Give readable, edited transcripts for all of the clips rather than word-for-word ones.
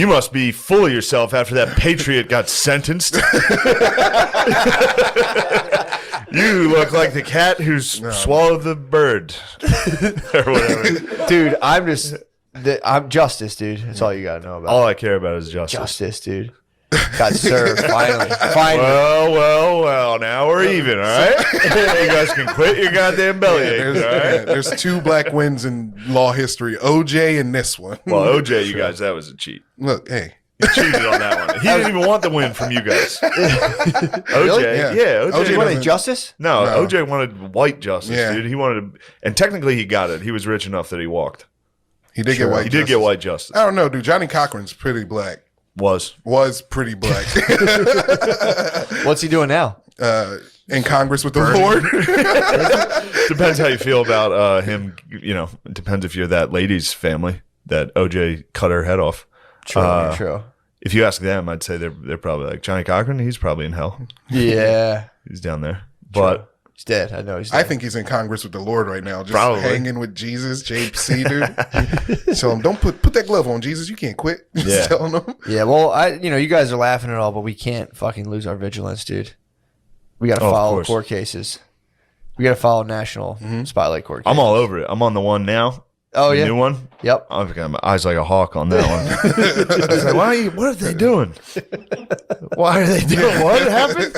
You must be full of yourself after that patriot got sentenced. You look like the cat who's swallowed the bird. Or whatever. Dude, I'm justice, dude. That's all you got to know about. All I care about is justice. Justice, dude. Got served, finally. Well, now we're even, all right? You guys can quit your goddamn bellyache, all right? There's 2 black wins in law history, OJ and this one. Well, OJ, you guys, that was a cheat. Look, hey. He cheated on that one. He didn't even want the win from you guys. OJ, Really? yeah. OJ wanted justice? No, OJ wanted white justice, Yeah. dude. He wanted to, and technically he got it. He was rich enough that he walked. He did get white justice. He did get white justice. I don't know, dude. Johnny Cochran's pretty black. Was Pretty black. What's he doing now? In Congress with the Lord. Depends how you feel about him. You know, it depends if you're that lady's family that OJ cut her head off. True. If you ask them, I'd say they're probably like Johnny Cochran. He's probably in hell. Yeah. He's down there, but he's dead. I know he's dead. I think he's in Congress with the Lord right now, just Probably. hanging with Jesus, JC, dude. Tell him, don't put that glove on, Jesus. You can't quit. Just Yeah. telling him. Yeah, well, you guys are laughing at all, but we can't fucking lose our vigilance, dude. We got to follow course. court cases. We got to follow national spotlight court cases. I'm all over it. I'm on the one now. Oh, The yeah. new one. Yep. I've got my eyes like a hawk on that one. I was like, what are they doing? Why are they doing? What happened?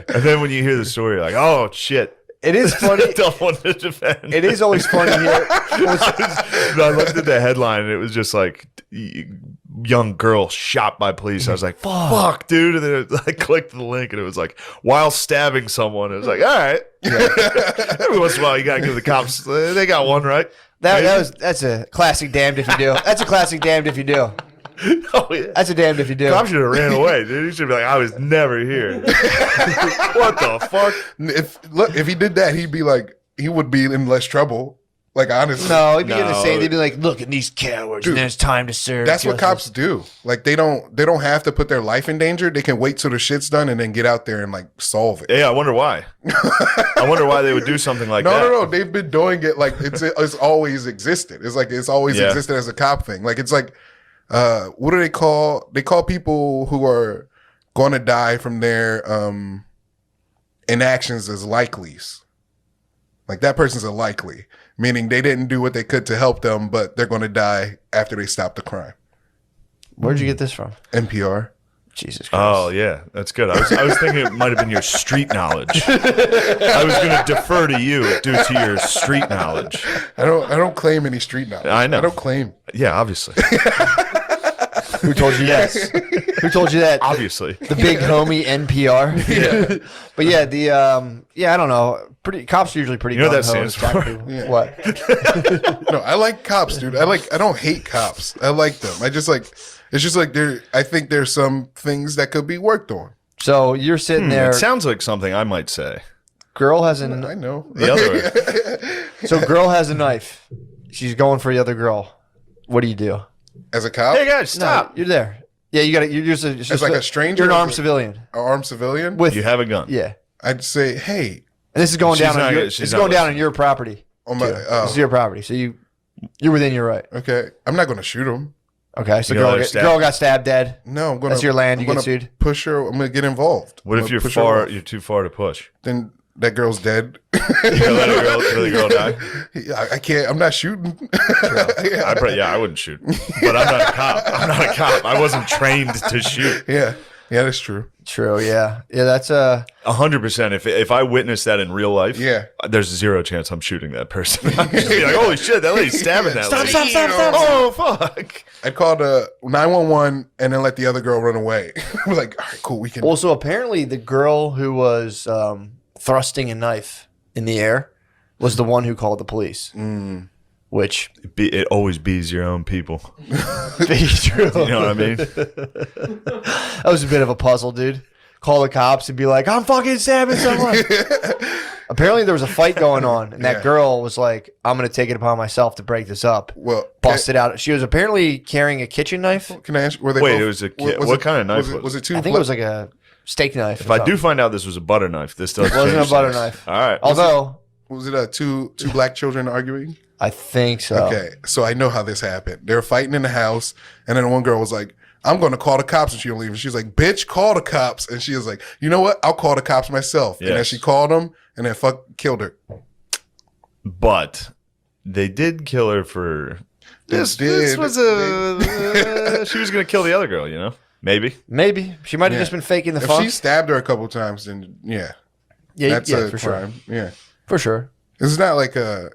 And then when you hear the story, you're like, oh shit. It is funny. Don't want to defend. It is always funny here. I looked at the headline and it was just like young girl shot by police. I was like, fuck, dude. And then I clicked the link and it was like, while stabbing someone. It was like, all right. Every once in a while, you got to give the cops, they got one, right? That's a classic damned if you do. That's a classic damned if you do. Oh, yeah. That's a damned if you do. Cop should have ran away, dude. He should be like, I was never here. What the fuck? If he did that, he would be in less trouble. Like, honestly. No, he'd be in the same. They'd be like, look at these cowards, Dude, and then it's time to serve. That's what justice. cops do. Like, they don't have to put their life in danger. They can wait till the shit's done and then get out there and like solve it. Yeah, I wonder why. I wonder why they would do something like that. No. They've been doing it like it's always existed. It's like it's always existed as a cop thing. Like it's like what do they call? They call people who are going to die from their inactions as likelies. Like that person's a likely, meaning they didn't do what they could to help them, but they're going to die after they stop the crime. Where'd you get this from? NPR. Jesus Christ. Oh, yeah. That's good. I was thinking it might have been your street knowledge. I was going to defer to you due to your street knowledge. I don't claim any street knowledge. I know. I don't claim. Yeah, obviously. Who told you that? Who told you that? Obviously. The big homie NPR. Yeah. But yeah, I don't know. Cops are usually pretty. You know what that gung-ho stands to attack for? people. Yeah. What? No, I like cops, dude. I don't hate cops. I like them. It's just like I think there's some things that could be worked on. So you're sitting there. It sounds like something I might say. Girl has I a know. The other way. so girl has a knife. She's going for the other girl. What do you do? As a cop, Hey, guys, stop. No, you're there. Yeah, you got to. You're just as like a stranger, You're an or armed civilian. an armed civilian. With You have a gun. yeah, I'd say, hey, and this is going She's down not on your. gonna- she's It's not going down listening. on your property. on my, This is your property, so you're within your right. okay, I'm not going to shoot him. Okay, so You gonna let her girl stab? girl got stabbed dead. No, I'm going. That's your land, you get gonna sued? Push her. I'm going to get involved. What I'm if gonna you're push her off. you're too far to push? Then that girl's dead. You gonna let the girl die? I can't. I'm not shooting. I wouldn't shoot. But I'm not a cop. I wasn't trained to shoot. Yeah, that's true. True. Yeah. Yeah. That's 100%. If I witness that in real life, Yeah. there's zero chance I'm shooting that person. I'm just be like, holy shit, that lady's stabbing that lady. stop. Oh, fuck. I'd call the 911 and then let the other girl run away. We're like, all right, cool. We can. also apparently the girl who was thrusting a knife in the air was the one who called the police. Which It always bees your own people. be true. You know what I mean? That was a bit of a puzzle, dude. Call the cops and be like, I'm fucking stabbing someone. Apparently there was a fight going on, and that Yeah. girl was like, I'm going to take it upon myself to break this up. Well, Busted out. She was apparently carrying a kitchen knife. Can I ask? Were they Wait, both- it was a kid. What kind of knife was it? Was it two? I think it was like a steak knife. If I do find out this was a butter knife, this does It wasn't change a butter things. knife. All right. Although, Was it two black children arguing? I think so. Okay, so I know how this happened. They were fighting in the house, and then one girl was like, I'm going to call the cops, and she don't leave. And she's like, bitch, call the cops. And she was like, you know what? I'll call the cops myself. Yes. And then she called them, and then killed her. But they did kill her for this. They This did. was she was going to kill the other girl, you know? Maybe. Maybe she might have Yeah. just been faking the If funk. she stabbed her a couple times, then yeah, Yeah, that's yeah, a for crime. sure. Yeah, For sure. it's not like the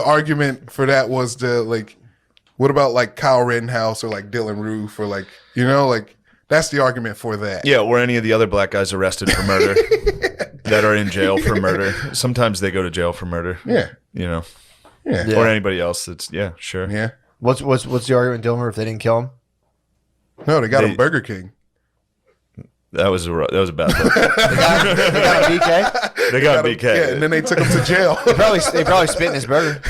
argument for that was what about like Kyle Rittenhouse or like Dylan Roof or like that's the argument for that. Yeah, or any of the other black guys arrested for murder that are in jail for murder. Sometimes they go to jail for murder. Yeah, You know? yeah, Yeah. Or anybody else that's, sure. yeah. What's the argument, Dilmer, if they didn't kill him? No, they got him Burger King. That was a bad look. They got a BK. They got BK. Yeah, and then they took him to jail. They probably spit in his burger.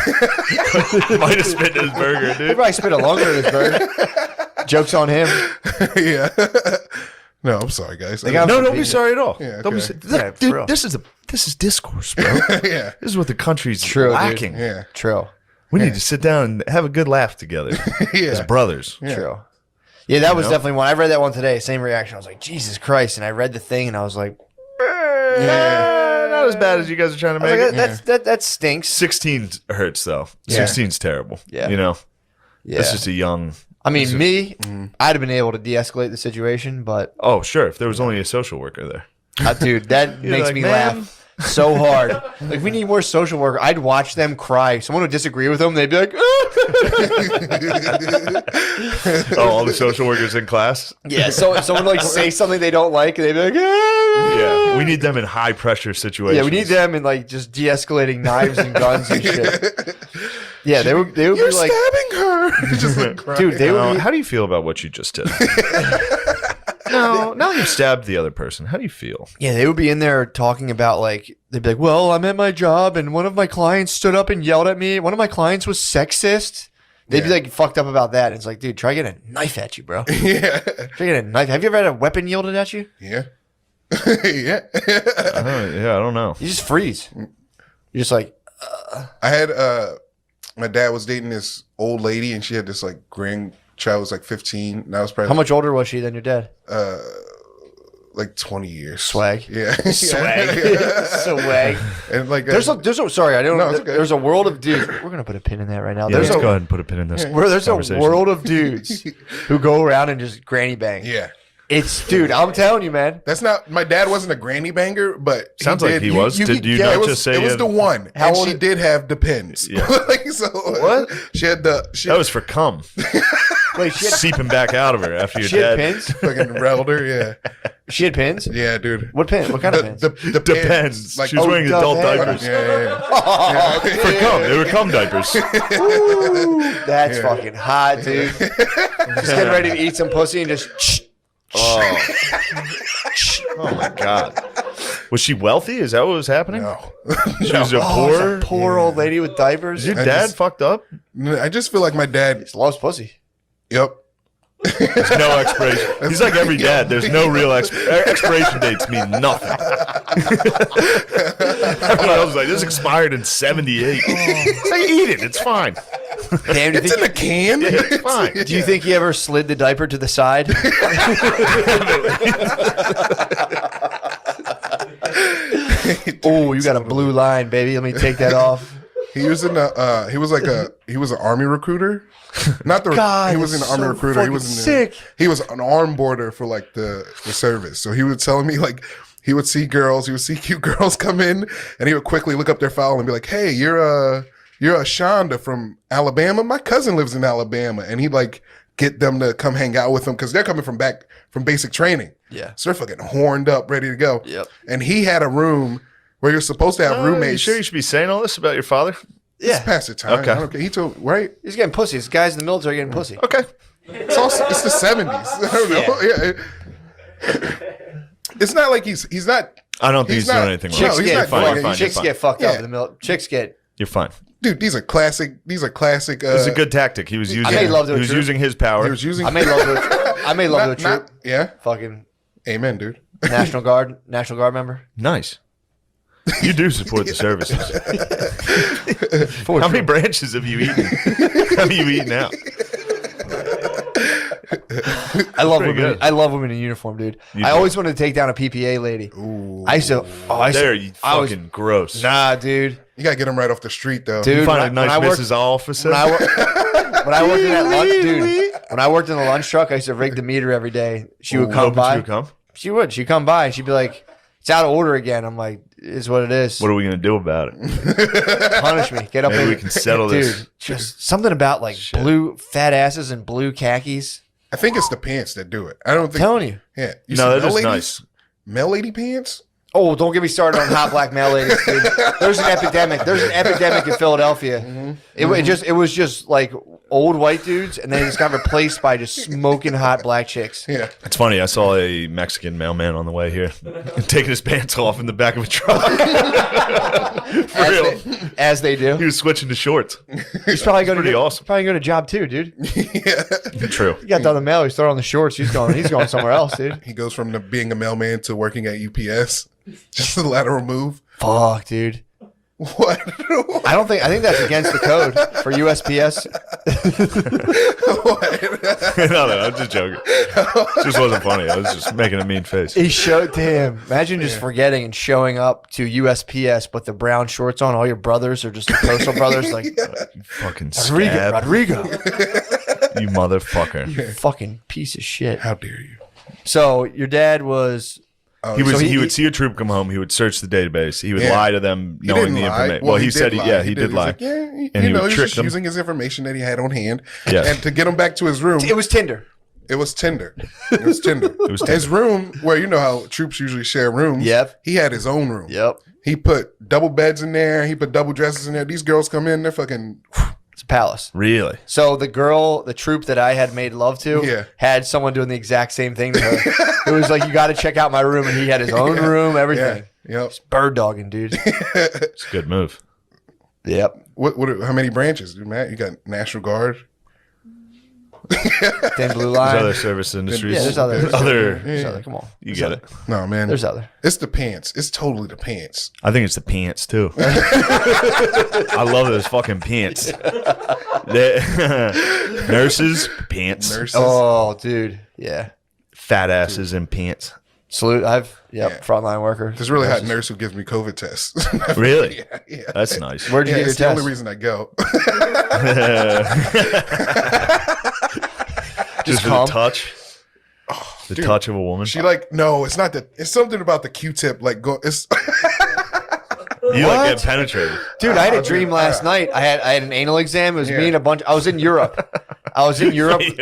Might have spit in his burger, They dude. probably spit a longer in his burger. Joke's on him. Yeah. No, I'm sorry, guys. They got- No, don't be sorry at all. Yeah, Don't be okay. look, Yeah, for dude, real. this is discourse, bro. Yeah, This is what the country's True, dude. lacking. yeah, True. We need to sit down and have a good laugh together as yeah. brothers. Yeah. True. Yeah, that was know? definitely one. I read that one today. Same reaction. I was like, Jesus Christ. And I read the thing and I was like, Not as bad as you guys are trying to I make was it. like that stinks. 16 hurts though. Yeah. 16's terrible. Yeah. You know, Yeah. it's just a young. I mean, I'd have been able to de-escalate the situation, but Oh, sure. If there was only a social worker there. dude, that You're makes like, me "Man." laugh so hard. Like, we need more social worker. I'd watch them cry. Someone would disagree with them. They'd be like, Oh, all the social workers in class. yeah. So someone like say something they don't like, and they'd be like, Yeah, we need them in high pressure situations. yeah, we need them in like just de-escalating knives and guns and shit. Yeah, they would You're be like, stabbing her. Just like crying. dude, they would be, How do you feel about what you just did? No, now you stabbed the other person. How do you feel? yeah, they would be in there talking about like, they'd be like, well, I'm at my job and one of my clients stood up and yelled at me. One of my clients was sexist. They'd be Yeah. like fucked up about that. It's like, dude, try getting a knife at you, bro. Yeah, Try getting a knife. Have you ever had a weapon yielded at you? yeah, yeah. I don't know. You just freeze. You're just like, I had my dad was dating this old lady, and she had this like grandchild was like 15. And I was probably how much older was she than your dad? like 20 years. Swag. Yeah, Swag. Yeah. Swag. And like There's a sorry, I don't No, know. it's okay. There's a world of dudes. We're gonna put a pin in that right now. Yeah, There's let's a go ahead and put a pin in this. there's a conversation. world of dudes who go around and just granny bang. yeah. It's dude, I'm telling you, man. That's not my dad wasn't a granny banger, but Sounds like he was. Did you yeah, not It was, just say it was the one, How and old she is- did have depends. Yeah. Like, so What? She had the that was for cum Wait, she had, seeping back out of her after your she had dad? pins? fucking relder. Yeah, She had pins? yeah, dude. What pin? What kind of pins? The Depends. Like, She was oh, wearing adult depends. diapers. yeah. For cum. They were cum diapers. Ooh, that's Yeah. fucking hot, dude. Just getting ready to eat some pussy and just Oh. Oh my god. Was she wealthy? Is that what was happening? No. She was a oh, it's poor. a poor old lady with diapers. Is your I dad just- fucked up? I just feel like my dad. Just loves pussy. Yep. There's no expiration. He's like every dad. There's no real expiration dates mean nothing. Everyone else is like, this expired in 78. Say, eat it. It's fine. Damn, do you It's in think, the can. Yeah, it's fine. do you think he ever slid the diaper to the side? Oh, you got a blue line, baby. Let me take that off. He was in the. He was an army recruiter. Not the. God, he was an that's army so recruiter. He fucking was in the, sick. He was an arm border for like the service. So he was telling me like he would see girls. He would see cute girls come in, and he would quickly look up their file and be like, "Hey, you're a Shonda from Alabama. My cousin lives in Alabama," and he'd like get them to come hang out with him because they're coming from basic training. Yeah. So they're fucking horned up, ready to go. Yep. And he had a room where you're supposed to have You roommates. sure you should be saying all this about your father? Just pass the time. Okay. I don't care. He told right. He's getting pussy. This guy's in the military getting pussy. Okay. It's the 70s. I don't know. Yeah. It's not like he's not. I don't think he's doing not- anything No, wrong. Chicks he's get not fine, doing you're it. fine, Chicks you're get fucked Yeah. up in the military. Chicks get. You're fine. Dude, these are classic. It's a good tactic. He was using. made love to he a was troop. using his power. He was using. I may love to. I may love to a troop. Yeah. Fucking Amen, dude. National Guard member. Nice. You do support the services. For How many sure. branches have you eaten? How have you eaten out? I love Pretty women. good. I love women in uniform, dude. You I do. always wanted to take down a PPA lady. Ooh. I used to. Oh, I used There, to. you I was- fucking gross. Nah, dude. You gotta get them right off the street, though. Dude, You find when a nice I worked- Mrs. Officer. When I, when I worked in that lunch, dude. When I worked in the lunch truck, I used to rig the meter every day. She would come Hoping by. she would come. She would. She'd come by and she'd be like, "It's out of order again." I'm like, "It's what it is." What are we gonna do about it? Punish me. Get up Maybe and we can settle dude, this. just something about like blue fat asses and blue khakis. I think it's the pants that do it. I don't I'm think. telling you. Yeah. You No, see that male is ladies? nice. Male lady pants? Oh, don't get me started on hot black male ladies, dude. There's an epidemic. There's an epidemic in Philadelphia. It was just like old white dudes, and they just got replaced by just smoking hot black chicks. Yeah. It's funny. I saw a Mexican mailman on the way here taking his pants off in the back of a truck. For real. As they do. He was switching to shorts. He's probably going pretty to awesome. Probably going to job too, dude. Yeah. True. He got done the mail. He's throwing on the shorts. He's going somewhere else, dude. He goes from being a mailman to working at UPS. Just a lateral move. Fuck, dude. What? I think that's against the code for USPS. What? No, I'm just joking. It just wasn't funny. I was just making a mean face. He showed damn. Imagine just forgetting and showing up to USPS, but the brown shorts on. All your brothers are just the postal brothers, like You fucking Rodrigo, scab. You motherfucker. you fucking piece of shit. How dare you? So your dad was. He was. So he he- would see a troop come home. He would search the database. He would Yeah. lie to them, He knowing didn't the lie. information. Well, he said, lie. yeah, he did He was lie. like, yeah, And you he know, would he trick was just them. using his information that he had on hand. Yes. And to get him back to his room, It was Tinder. it was Tinder. It was Tinder. was His room, where you know how troops usually share rooms. Yep. He had his own room. Yep. He put double beds in there. He put double dresses in there. These girls come in, they're fucking. It's a palace. Really? So the troop that I had made love to, Yeah. had someone doing the exact same thing to her. It was like, you got to check out my room, and he had his own room, everything. Yeah. Yep. Bird dogging, dude. It's a good move. Yep. How many branches, dude, Matt? You got National Guard. Thin blue There's line. other service industries. Yeah, there's other. There's There's other. Come on. You get it. No, man. There's other. It's the pants. It's totally the pants. I think it's the pants too. I love those fucking pants. Nurses, pants. Nurses. Oh, dude. Yeah. Fat asses in pants. Salute. Yeah. Frontline worker. There's a really hot nurse who gives me COVID tests. Really? Yeah. That's nice. Where'd you Yeah, get your it's the only test? reason I go. Just for the calm? touch. The dude. touch of a woman. She like, no, it's not that. It's something about the Q-tip. Like, it's You like What? get penetrated. Dude, I had a dream last night. I had an anal exam. It was me and a bunch. I was in Europe. I was in Europe. You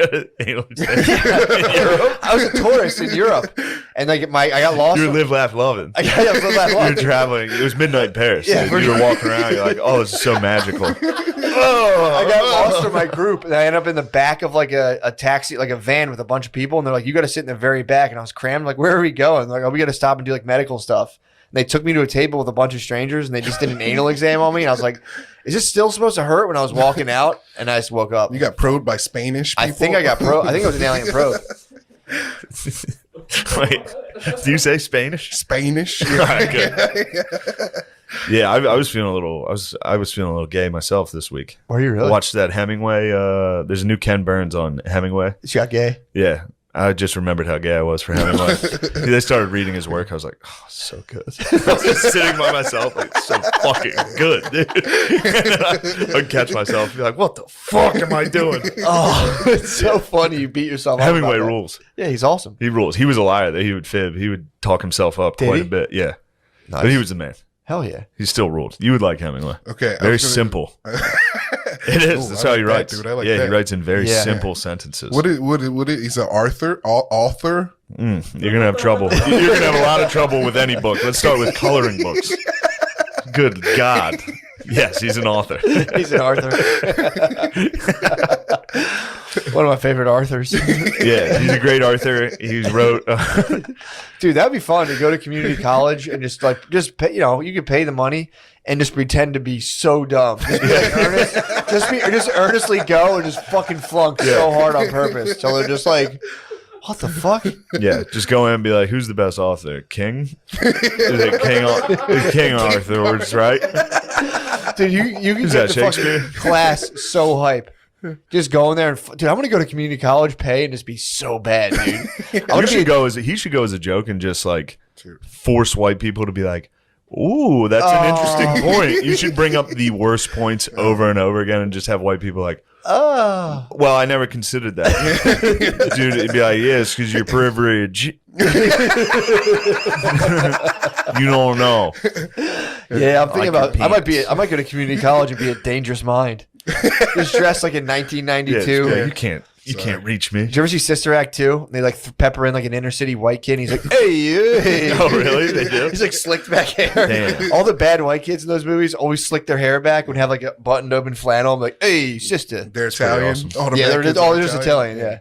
I was a tourist in Europe, and like I got lost. were live, laugh, loving. I got You were traveling. It was midnight Paris. Yeah, dude. for You were walking around. You're like, oh, this is so magical. I got lost from my group, and I ended up in the back of like a taxi, like a van with a bunch of people, and they're like, "You got to sit in the very back." And I was crammed. Like, where are we going? They're like, "Oh, we got to stop and do like medical stuff." And they took me to a table with a bunch of strangers, and they just did an anal exam on me. And I was like, "Is this still supposed to hurt?" When I was walking out, and I just woke up. you got probed by Spanish people. I think I got pro. I think it was an alien probe. Wait, do you say Spanish? Spanish. All right, good. Yeah, I was feeling a little. I was feeling a little gay myself this week. Were you really? Watched that Hemingway. There's a new Ken Burns on Hemingway. She got gay. Yeah, I just remembered how gay I was for Hemingway. They started reading his work. I was like, oh, so good. I was just sitting by myself, like, so fucking good, dude. I'd catch myself, be like, what the fuck am I doing? Oh, it's so funny. You beat yourself up. Hemingway about that. rules. Yeah, he's awesome. He rules. He was a liar. That he would fib. He would talk himself up Did quite he? a bit. Yeah, Nice. but he was the man. Hell yeah. He still ruled. You would like Hemingway. Okay. I Very was gonna- simple. It is. Ooh, That's I how like he that, writes. dude. I like yeah, that. he writes in very Yeah. simple sentences. What is he's an author? You're gonna have trouble. You're gonna have a lot of trouble with any book. Let's start with coloring books. Good God. Yes, he's an author. He's an Arthur. One of my favorite Arthurs. Yeah, he's a great author. He wrote. Dude, that'd be fun to go to community college and just pay, you could pay the money and just pretend to be so dumb. Just be like earnest, just earnestly go and just fucking flunk so hard on purpose till they're just like, what the fuck? Yeah, just go in and be like, "Who's the best author? King? Is it King Arthur? Right? Dude, you can Is get that the fucking Shakespeare? class so hype. Just going there and dude, I'm gonna go to community college, pay, and just be so bad, dude. He should go as a joke and just like force white people to be like, ooh, that's an interesting point. You should bring up the worst points over and over again and just have white people like, oh, well, I never considered that. Dude, it'd be like, yes, because you're privileged. You don't know. Yeah, I'm thinking about. I might go to community college and be a dangerous mind. Just dressed like in 1992. Yeah, you can't reach me. Did you ever see Sister Act 2? They like pepper in like an inner city white kid. And he's like, hey. Oh, really? They do? He's like slicked back hair. Damn. All the bad white kids in those movies always slick their hair back, would have like a buttoned open flannel. I'm like, hey, sister. They're Italian. awesome. All the Yeah, bad they're kids all are just Italian. Yeah.